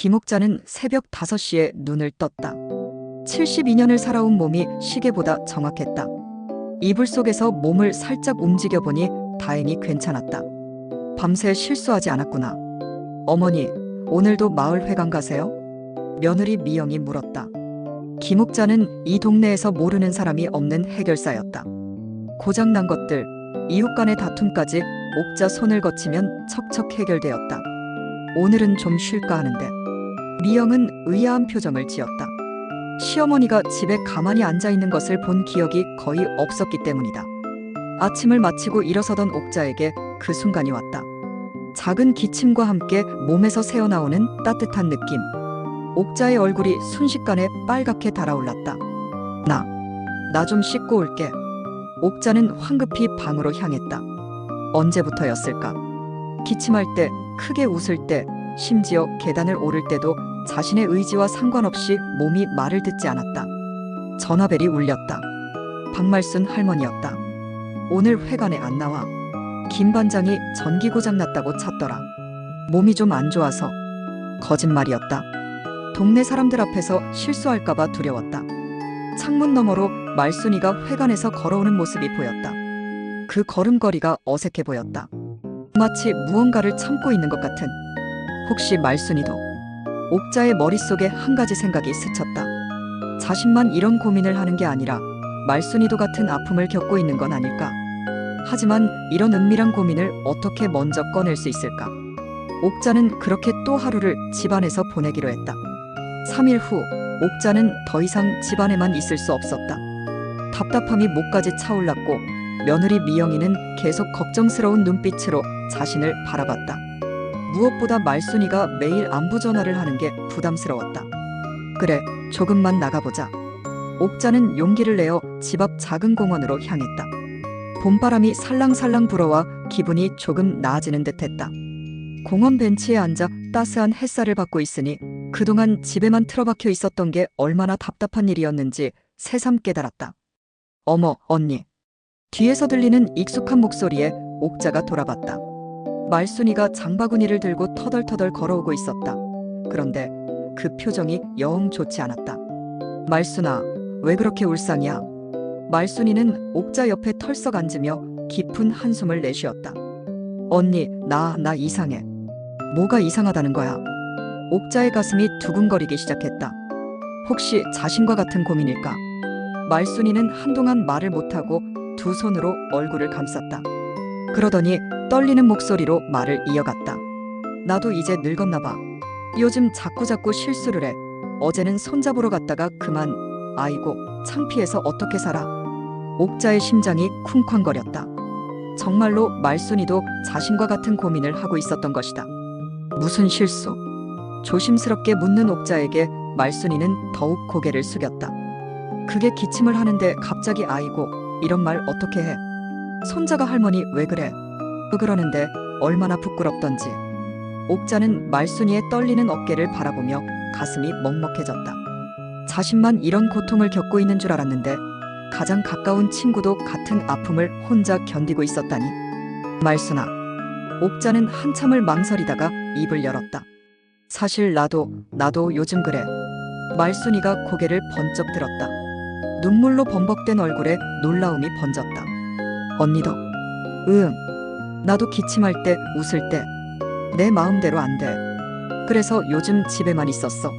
김옥자는 새벽 5시에 눈을 떴다. 72년을 살아온 몸이 시계보다 정확했다. 이불 속에서 몸을 살짝 움직여보니 다행히 괜찮았다. 밤새 실수하지 않았구나. 어머니, 오늘도 마을 회관 가세요? 며느리 미영이 물었다. 김옥자는 이 동네에서 모르는 사람이 없는 해결사였다. 고장난 것들, 이웃 간의 다툼까지 옥자 손을 거치면 척척 해결되었다. 오늘은 좀 쉴까 하는데. 미영은 의아한 표정을 지었다. 시어머니가 집에 가만히 앉아있는 것을 본 기억이 거의 없었기 때문이다. 아침을 마치고 일어서던 옥자에게 그 순간이 왔다. 작은 기침과 함께 몸에서 새어나오는 따뜻한 느낌. 옥자의 얼굴이 순식간에 빨갛게 달아올랐다. 나 좀 씻고 올게. 옥자는 황급히 방으로 향했다. 언제부터였을까? 기침할 때, 크게 웃을 때, 심지어 계단을 오를 때도 자신의 의지와 상관없이 몸이 말을 듣지 않았다. 전화벨이 울렸다. 박말순 할머니였다. 오늘 회관에 안 나와. 김 반장이 전기 고장 났다고 찾더라. 몸이 좀 안 좋아서. 거짓말이었다. 동네 사람들 앞에서 실수할까봐 두려웠다. 창문 너머로 말순이가 회관에서 걸어오는 모습이 보였다. 그 걸음걸이가 어색해 보였다. 마치 무언가를 참고 있는 것 같은. 혹시 말순이도? 옥자의 머릿속에 한 가지 생각이 스쳤다. 자신만 이런 고민을 하는 게 아니라 말순이도 같은 아픔을 겪고 있는 건 아닐까? 하지만 이런 은밀한 고민을 어떻게 먼저 꺼낼 수 있을까? 옥자는 그렇게 또 하루를 집안에서 보내기로 했다. 3일 후 옥자는 더 이상 집안에만 있을 수 없었다. 답답함이 목까지 차올랐고 며느리 미영이는 계속 걱정스러운 눈빛으로 자신을 바라봤다. 무엇보다 말순이가 매일 안부 전화를 하는 게 부담스러웠다. 그래, 조금만 나가보자. 옥자는 용기를 내어 집 앞 작은 공원으로 향했다. 봄바람이 살랑살랑 불어와 기분이 조금 나아지는 듯했다. 공원 벤치에 앉아 따스한 햇살을 받고 있으니 그동안 집에만 틀어박혀 있었던 게 얼마나 답답한 일이었는지 새삼 깨달았다. 어머, 언니. 뒤에서 들리는 익숙한 목소리에 옥자가 돌아봤다. 말순이가 장바구니를 들고 터덜터덜 걸어오고 있었다. 그런데 그 표정이 영 좋지 않았다. 말순아, 왜 그렇게 울상이야? 말순이는 옥자 옆에 털썩 앉으며 깊은 한숨을 내쉬었다. 언니, 나 이상해. 뭐가 이상하다는 거야? 옥자의 가슴이 두근거리기 시작했다. 혹시 자신과 같은 고민일까? 말순이는 한동안 말을 못하고 두 손으로 얼굴을 감쌌다. 그러더니 떨리는 목소리로 말을 이어갔다. 나도 이제 늙었나 봐. 요즘 자꾸자꾸 실수를 해. 어제는 손잡으러 갔다가 그만. 아이고, 창피해서 어떻게 살아. 옥자의 심장이 쿵쾅거렸다. 정말로 말순이도 자신과 같은 고민을 하고 있었던 것이다. 무슨 실수? 조심스럽게 묻는 옥자에게 말순이는 더욱 고개를 숙였다. 그게 기침을 하는데 갑자기 아이고, 이런 말 어떻게 해? 손자가 할머니 왜 그래? 그러는데 얼마나 부끄럽던지. 옥자는 말순이의 떨리는 어깨를 바라보며 가슴이 먹먹해졌다. 자신만 이런 고통을 겪고 있는 줄 알았는데 가장 가까운 친구도 같은 아픔을 혼자 견디고 있었다니. 말순아. 옥자는 한참을 망설이다가 입을 열었다. 사실 나도 요즘 그래. 말순이가 고개를 번쩍 들었다. 눈물로 범벅된 얼굴에 놀라움이 번졌다. 언니도? 나도 기침할 때, 웃을 때 내 마음대로 안 돼. 그래서 요즘 집에만 있었어.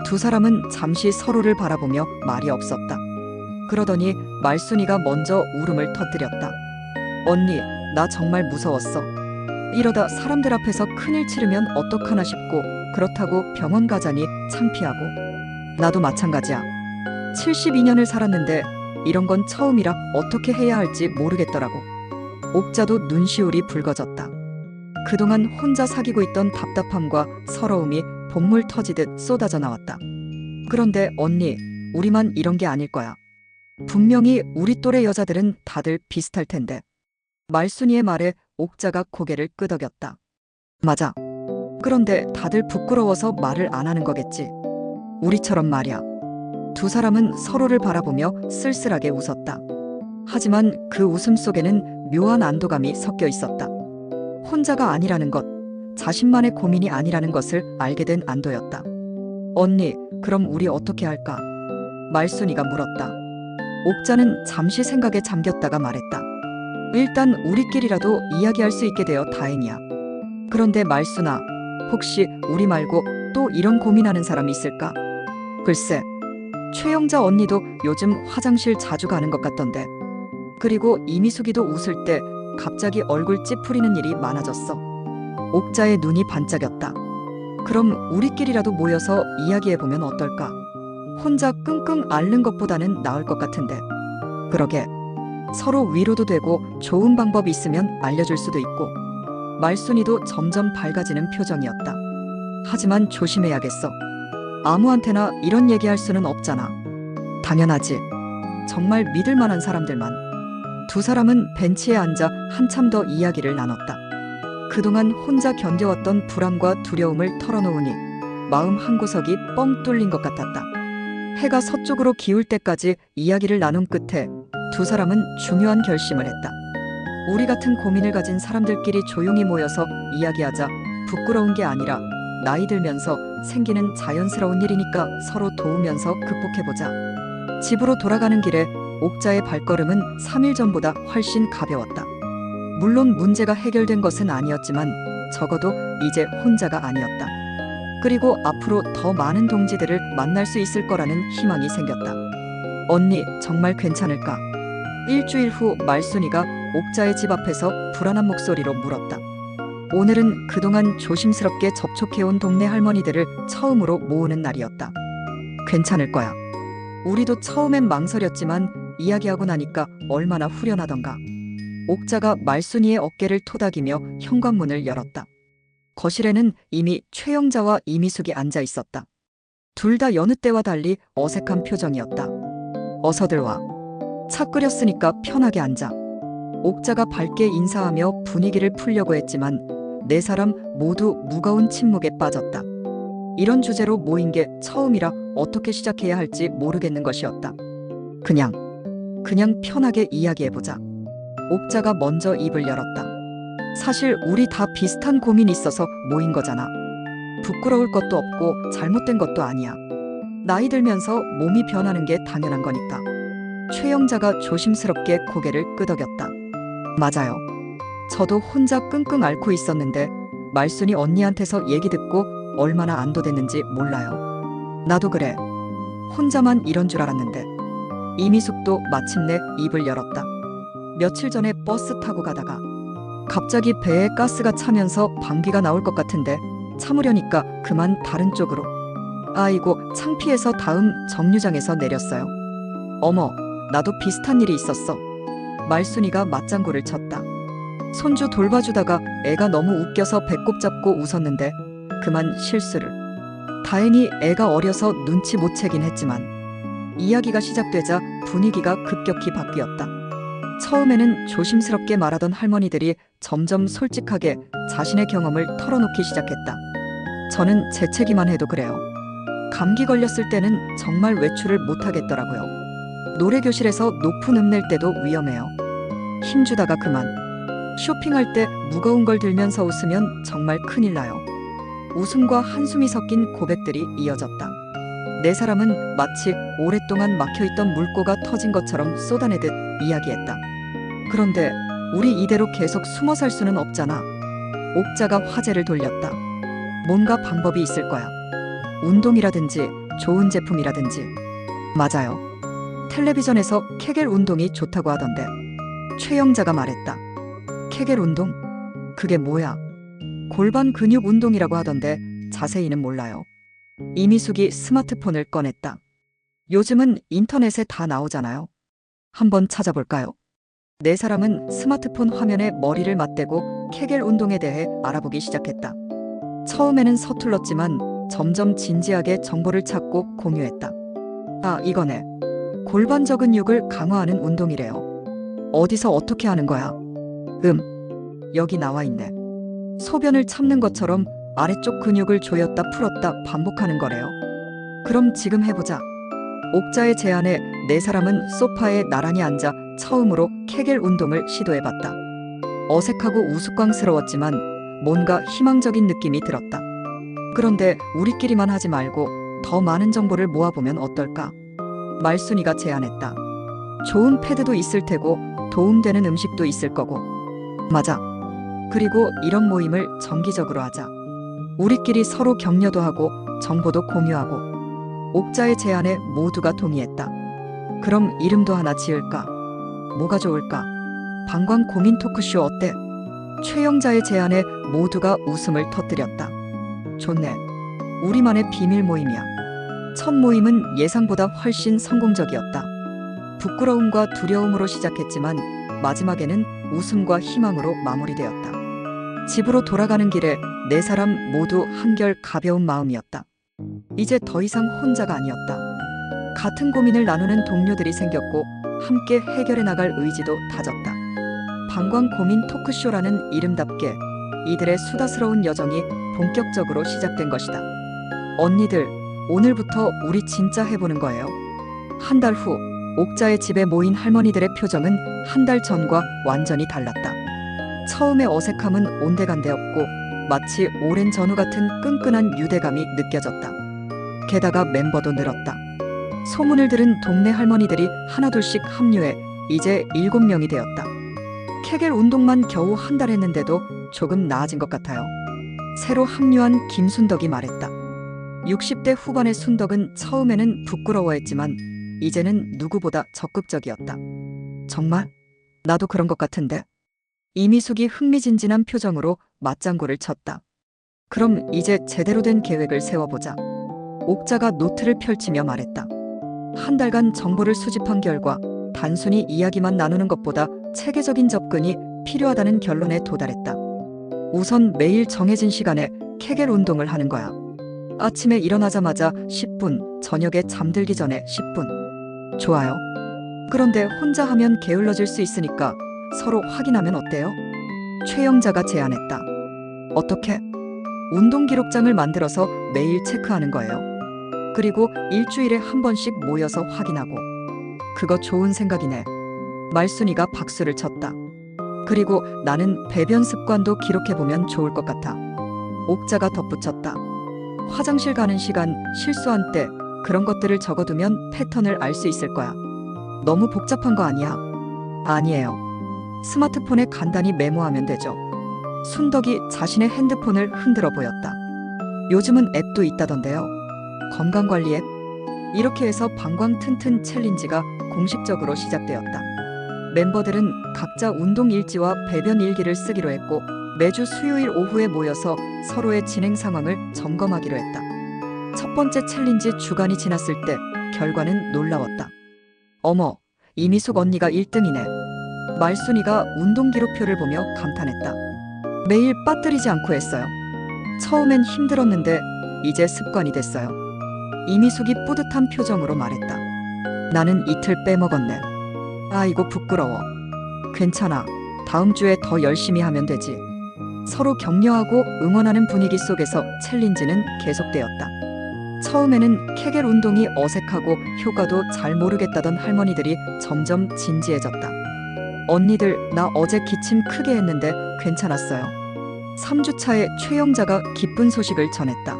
두 사람은 잠시 서로를 바라보며 말이 없었다. 그러더니 말순이가 먼저 울음을 터뜨렸다. 언니, 나 정말 무서웠어. 이러다 사람들 앞에서 큰일 치르면 어떡하나 싶고 그렇다고 병원 가자니 창피하고. 나도 마찬가지야. 72년을 살았는데 이런 건 처음이라 어떻게 해야 할지 모르겠더라고. 옥자도 눈시울이 붉어졌다. 그동안 혼자 사귀고 있던 답답함과 서러움이 본물 터지듯 쏟아져 나왔다. 그런데 언니, 우리만 이런 게 아닐 거야. 분명히 우리 또래 여자들은 다들 비슷할 텐데. 말순이의 말에 옥자가 고개를 끄덕였다. 맞아. 그런데 다들 부끄러워서 말을 안 하는 거겠지. 우리처럼 말이야. 두 사람은 서로를 바라보며 쓸쓸하게 웃었다. 하지만 그 웃음 속에는 묘한 안도감이 섞여 있었다. 혼자가 아니라는 것, 자신만의 고민이 아니라는 것을 알게 된 안도였다. 언니, 그럼 우리 어떻게 할까? 말순이가 물었다. 옥자는 잠시 생각에 잠겼다가 말했다. 일단 우리끼리라도 이야기할 수 있게 되어 다행이야. 그런데 말순아, 혹시 우리 말고 또 이런 고민하는 사람 있을까? 글쎄, 최영자 언니도 요즘 화장실 자주 가는 것 같던데. 그리고 이미숙이도 웃을 때 갑자기 얼굴 찌푸리는 일이 많아졌어. 옥자의 눈이 반짝였다. 그럼 우리끼리라도 모여서 이야기해보면 어떨까? 혼자 끙끙 앓는 것보다는 나을 것 같은데. 그러게. 서로 위로도 되고 좋은 방법이 있으면 알려줄 수도 있고. 말순이도 점점 밝아지는 표정이었다. 하지만 조심해야겠어. 아무한테나 이런 얘기할 수는 없잖아. 당연하지. 정말 믿을 만한 사람들만. 두 사람은 벤치에 앉아 한참 더 이야기를 나눴다. 그동안 혼자 견뎌왔던 불안과 두려움을 털어놓으니 마음 한구석이 뻥 뚫린 것 같았다. 해가 서쪽으로 기울 때까지 이야기를 나눈 끝에 두 사람은 중요한 결심을 했다. 우리 같은 고민을 가진 사람들끼리 조용히 모여서 이야기하자. 부끄러운 게 아니라 나이 들면서 생기는 자연스러운 일이니까 서로 도우면서 극복해보자. 집으로 돌아가는 길에 옥자의 발걸음은 3일 전보다 훨씬 가벼웠다. 물론 문제가 해결된 것은 아니었지만 적어도 이제 혼자가 아니었다. 그리고 앞으로 더 많은 동지들을 만날 수 있을 거라는 희망이 생겼다. 언니, 정말 괜찮을까? 일주일 후 말순이가 옥자의 집 앞에서 불안한 목소리로 물었다. 오늘은 그동안 조심스럽게 접촉해온 동네 할머니들을 처음으로 모으는 날이었다. 괜찮을 거야. 우리도 처음엔 망설였지만 이야기하고 나니까 얼마나 후련하던가. 옥자가 말순이의 어깨를 토닥이며 현관문을 열었다. 거실에는 이미 최영자와 이미숙이 앉아 있었다. 둘 다 여느 때와 달리 어색한 표정이었다. 어서들 와. 차 끓였으니까 편하게 앉아. 옥자가 밝게 인사하며 분위기를 풀려고 했지만 네 사람 모두 무거운 침묵에 빠졌다. 이런 주제로 모인 게 처음이라 어떻게 시작해야 할지 모르겠는 것이었다. 그냥 편하게 이야기해보자. 옥자가 먼저 입을 열었다. 사실 우리 다 비슷한 고민이 있어서 모인 거잖아. 부끄러울 것도 없고 잘못된 것도 아니야. 나이 들면서 몸이 변하는 게 당연한 거니까. 최영자가 조심스럽게 고개를 끄덕였다. 맞아요. 저도 혼자 끙끙 앓고 있었는데 말순이 언니한테서 얘기 듣고 얼마나 안도됐는지 몰라요. 나도 그래. 혼자만 이런 줄 알았는데. 이미숙도 마침내 입을 열었다. 며칠 전에 버스 타고 가다가 갑자기 배에 가스가 차면서 방귀가 나올 것 같은데 참으려니까 그만 다른 쪽으로. 아이고, 창피해서 다음 정류장에서 내렸어요. 어머, 나도 비슷한 일이 있었어. 말순이가 맞장구를 쳤다. 손주 돌봐주다가 애가 너무 웃겨서 배꼽 잡고 웃었는데 그만 실수를. 다행히 애가 어려서 눈치 못 채긴 했지만 이야기가 시작되자 분위기가 급격히 바뀌었다. 처음에는 조심스럽게 말하던 할머니들이 점점 솔직하게 자신의 경험을 털어놓기 시작했다. 저는 재채기만 해도 그래요. 감기 걸렸을 때는 정말 외출을 못하겠더라고요. 노래교실에서 높은 음 낼 때도 위험해요. 힘주다가 그만. 쇼핑할 때 무거운 걸 들면서 웃으면 정말 큰일 나요. 웃음과 한숨이 섞인 고백들이 이어졌다. 네 사람은 마치 오랫동안 막혀있던 물꼬가 터진 것처럼 쏟아내듯 이야기했다. 그런데 우리 이대로 계속 숨어 살 수는 없잖아. 옥자가 화제를 돌렸다. 뭔가 방법이 있을 거야. 운동이라든지 좋은 제품이라든지. 맞아요. 텔레비전에서 케겔 운동이 좋다고 하던데. 최영자가 말했다. 케겔 운동? 그게 뭐야? 골반 근육 운동이라고 하던데 자세히는 몰라요. 이미숙이 스마트폰을 꺼냈다. 요즘은 인터넷에 다 나오잖아요. 한번 찾아볼까요? 네 사람은 스마트폰 화면에 머리를 맞대고 케겔 운동에 대해 알아보기 시작했다. 처음에는 서툴렀지만 점점 진지하게 정보를 찾고 공유했다. 아, 이거네. 골반저 근육을 강화하는 운동이래요. 어디서 어떻게 하는 거야? 여기 나와 있네. 소변을 참는 것처럼 아래쪽 근육을 조였다 풀었다 반복하는 거래요. 그럼 지금 해보자. 옥자의 제안에 네 사람은 소파에 나란히 앉아 처음으로 케겔 운동을 시도해봤다. 어색하고 우스꽝스러웠지만 뭔가 희망적인 느낌이 들었다. 그런데 우리끼리만 하지 말고 더 많은 정보를 모아보면 어떨까? 말순이가 제안했다. 좋은 패드도 있을 테고 도움되는 음식도 있을 거고. 맞아. 그리고 이런 모임을 정기적으로 하자. 우리끼리 서로 격려도 하고 정보도 공유하고. 옥자의 제안에 모두가 동의했다. 그럼 이름도 하나 지을까? 뭐가 좋을까? 방광 고민 토크쇼 어때? 최영자의 제안에 모두가 웃음을 터뜨렸다. 좋네. 우리만의 비밀 모임이야. 첫 모임은 예상보다 훨씬 성공적이었다. 부끄러움과 두려움으로 시작했지만 마지막에는 웃음과 희망으로 마무리되었다. 집으로 돌아가는 길에 네 사람 모두 한결 가벼운 마음이었다. 이제 더 이상 혼자가 아니었다. 같은 고민을 나누는 동료들이 생겼고 함께 해결해 나갈 의지도 다졌다. 방광 고민 토크쇼라는 이름답게 이들의 수다스러운 여정이 본격적으로 시작된 것이다. 언니들, 오늘부터 우리 진짜 해보는 거예요. 한 달 후 옥자의 집에 모인 할머니들의 표정은 한 달 전과 완전히 달랐다. 처음에 어색함은 온데간데없고 마치 오랜 전우 같은 끈끈한 유대감이 느껴졌다. 게다가 멤버도 늘었다. 소문을 들은 동네 할머니들이 하나둘씩 합류해 이제 7명이 되었다. 케겔 운동만 겨우 한 달 했는데도 조금 나아진 것 같아요. 새로 합류한 김순덕이 말했다. 60대 후반의 순덕은 처음에는 부끄러워했지만 이제는 누구보다 적극적이었다. 정말? 나도 그런 것 같은데. 이미숙이 흥미진진한 표정으로 맞장구를 쳤다. 그럼 이제 제대로 된 계획을 세워보자. 옥자가 노트를 펼치며 말했다. 한 달간 정보를 수집한 결과 단순히 이야기만 나누는 것보다 체계적인 접근이 필요하다는 결론에 도달했다. 우선 매일 정해진 시간에 케겔 운동을 하는 거야. 아침에 일어나자마자 10분, 저녁에 잠들기 전에 10분. 좋아요. 그런데 혼자 하면 게을러질 수 있으니까 서로 확인하면 어때요? 최영자가 제안했다. 어떻게? 운동 기록장을 만들어서 매일 체크하는 거예요. 그리고 일주일에 한 번씩 모여서 확인하고. 그거 좋은 생각이네. 말순이가 박수를 쳤다. 그리고 나는 배변 습관도 기록해보면 좋을 것 같아. 옥자가 덧붙였다. 화장실 가는 시간, 실수한 때 그런 것들을 적어두면 패턴을 알 수 있을 거야. 너무 복잡한 거 아니야? 아니에요. 스마트폰에 간단히 메모하면 되죠. 순덕이 자신의 핸드폰을 흔들어 보였다. 요즘은 앱도 있다던데요. 건강관리 앱? 이렇게 해서 방광 튼튼 챌린지가 공식적으로 시작되었다. 멤버들은 각자 운동 일지와 배변 일기를 쓰기로 했고 매주 수요일 오후에 모여서 서로의 진행 상황을 점검하기로 했다. 첫 번째 챌린지 주간이 지났을 때 결과는 놀라웠다. 어머, 이미숙 언니가 1등이네. 말순이가 운동 기록표를 보며 감탄했다. 매일 빠뜨리지 않고 했어요. 처음엔 힘들었는데 이제 습관이 됐어요. 이미숙이 뿌듯한 표정으로 말했다. 나는 이틀 빼먹었네. 아이고 부끄러워. 괜찮아. 다음 주에 더 열심히 하면 되지. 서로 격려하고 응원하는 분위기 속에서 챌린지는 계속되었다. 처음에는 케겔 운동이 어색하고 효과도 잘 모르겠다던 할머니들이 점점 진지해졌다. 언니들, 나 어제 기침 크게 했는데 괜찮았어요. 3주차에 최영자가 기쁜 소식을 전했다.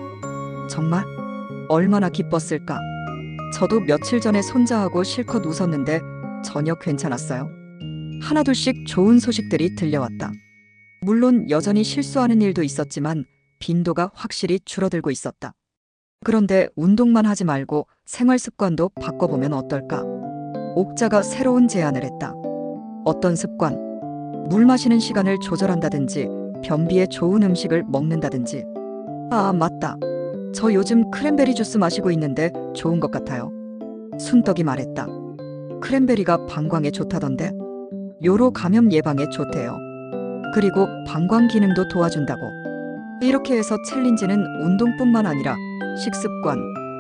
정말? 얼마나 기뻤을까? 저도 며칠 전에 손자하고 실컷 웃었는데 전혀 괜찮았어요. 하나둘씩 좋은 소식들이 들려왔다. 물론 여전히 실수하는 일도 있었지만 빈도가 확실히 줄어들고 있었다. 그런데 운동만 하지 말고 생활 습관도 바꿔보면 어떨까? 옥자가 새로운 제안을 했다. 어떤 습관? 물 마시는 시간을 조절한다든지 변비에 좋은 음식을 먹는다든지. 아, 맞다. 저 요즘 크랜베리 주스 마시고 있는데 좋은 것 같아요. 순덕이 말했다. 크랜베리가 방광에 좋다던데? 요로 감염 예방에 좋대요. 그리고 방광 기능도 도와준다고. 이렇게 해서 챌린지는 운동뿐만 아니라 식습관,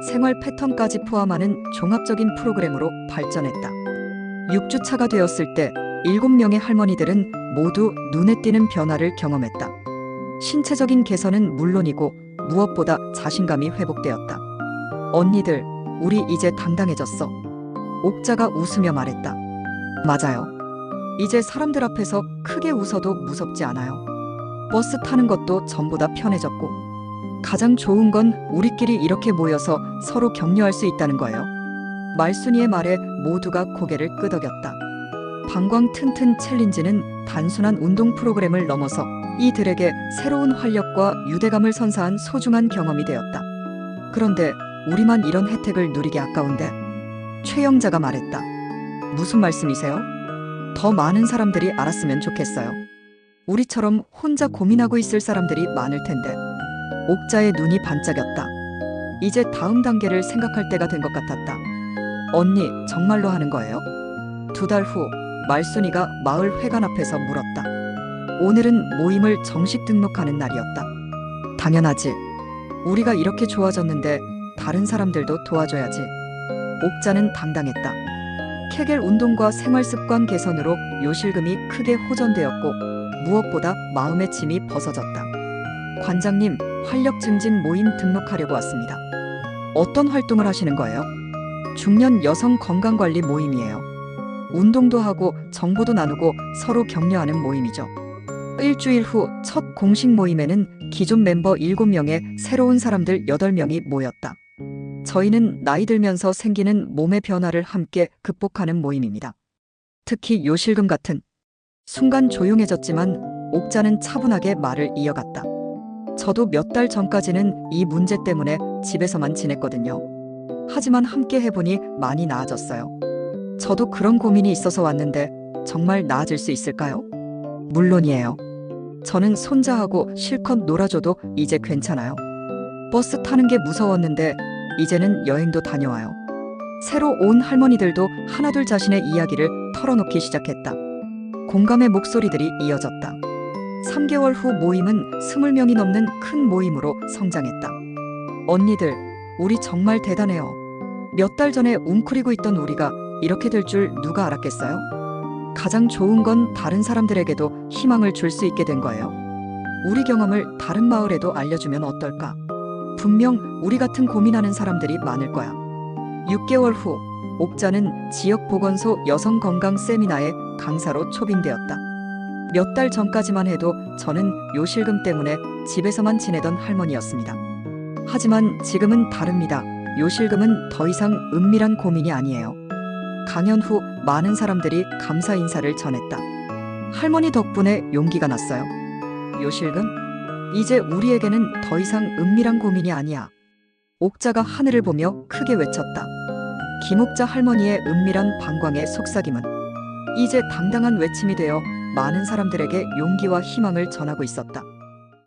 생활 패턴까지 포함하는 종합적인 프로그램으로 발전했다. 6주차가 되었을 때 7명의 할머니들은 모두 눈에 띄는 변화를 경험했다. 신체적인 개선은 물론이고 무엇보다 자신감이 회복되었다. 언니들, 우리 이제 당당해졌어. 옥자가 웃으며 말했다. 맞아요. 이제 사람들 앞에서 크게 웃어도 무섭지 않아요. 버스 타는 것도 전부 다 편해졌고, 가장 좋은 건 우리끼리 이렇게 모여서 서로 격려할 수 있다는 거예요. 말순이의 말에 모두가 고개를 끄덕였다. 방광 튼튼 챌린지는 단순한 운동 프로그램을 넘어서 이들에게 새로운 활력과 유대감을 선사한 소중한 경험이 되었다. 그런데 우리만 이런 혜택을 누리기 아까운데? 최영자가 말했다. 무슨 말씀이세요? 더 많은 사람들이 알았으면 좋겠어요. 우리처럼 혼자 고민하고 있을 사람들이 많을 텐데. 옥자의 눈이 반짝였다. 이제 다음 단계를 생각할 때가 된 것 같았다. 언니, 정말로 하는 거예요? 2달 후 말순이가 마을 회관 앞에서 물었다. 오늘은 모임을 정식 등록하는 날이었다. 당연하지. 우리가 이렇게 좋아졌는데 다른 사람들도 도와줘야지. 옥자는 당당했다. 케겔 운동과 생활습관 개선으로 요실금이 크게 호전되었고 무엇보다 마음의 짐이 벗어졌다. 관장님, 활력 증진 모임 등록하려고 왔습니다. 어떤 활동을 하시는 거예요? 중년 여성 건강관리 모임이에요. 운동도 하고 정보도 나누고 서로 격려하는 모임이죠. 일주일 후 첫 공식 모임에는 기존 멤버 7명에 새로운 사람들 8명이 모였다. 저희는 나이 들면서 생기는 몸의 변화를 함께 극복하는 모임입니다. 특히 요실금 같은. 순간 조용해졌지만 옥자는 차분하게 말을 이어갔다. 저도 몇 달 전까지는 이 문제 때문에 집에서만 지냈거든요. 하지만 함께 해보니 많이 나아졌어요. 저도 그런 고민이 있어서 왔는데 정말 나아질 수 있을까요? 물론이에요. 저는 손자하고 실컷 놀아줘도 이제 괜찮아요. 버스 타는 게 무서웠는데 이제는 여행도 다녀와요. 새로 온 할머니들도 하나둘 자신의 이야기를 털어놓기 시작했다. 공감의 목소리들이 이어졌다. 3개월 후 모임은 20명이 넘는 큰 모임으로 성장했다. 언니들, 우리 정말 대단해요. 몇 달 전에 웅크리고 있던 우리가 이렇게 될 줄 누가 알았겠어요? 가장 좋은 건 다른 사람들에게도 희망을 줄 수 있게 된 거예요. 우리 경험을 다른 마을에도 알려주면 어떨까? 분명 우리 같은 고민하는 사람들이 많을 거야. 6개월 후 옥자는 지역 보건소 여성 건강 세미나에 강사로 초빙되었다. 몇 달 전까지만 해도 저는 요실금 때문에 집에서만 지내던 할머니였습니다. 하지만 지금은 다릅니다. 요실금은 더 이상 은밀한 고민이 아니에요. 강연 후 많은 사람들이 감사 인사를 전했다. 할머니 덕분에 용기가 났어요. 요실금? 이제 우리에게는 더 이상 은밀한 고민이 아니야. 옥자가 하늘을 보며 크게 외쳤다. 김옥자 할머니의 은밀한 방광의 속삭임은 이제 당당한 외침이 되어 많은 사람들에게 용기와 희망을 전하고 있었다.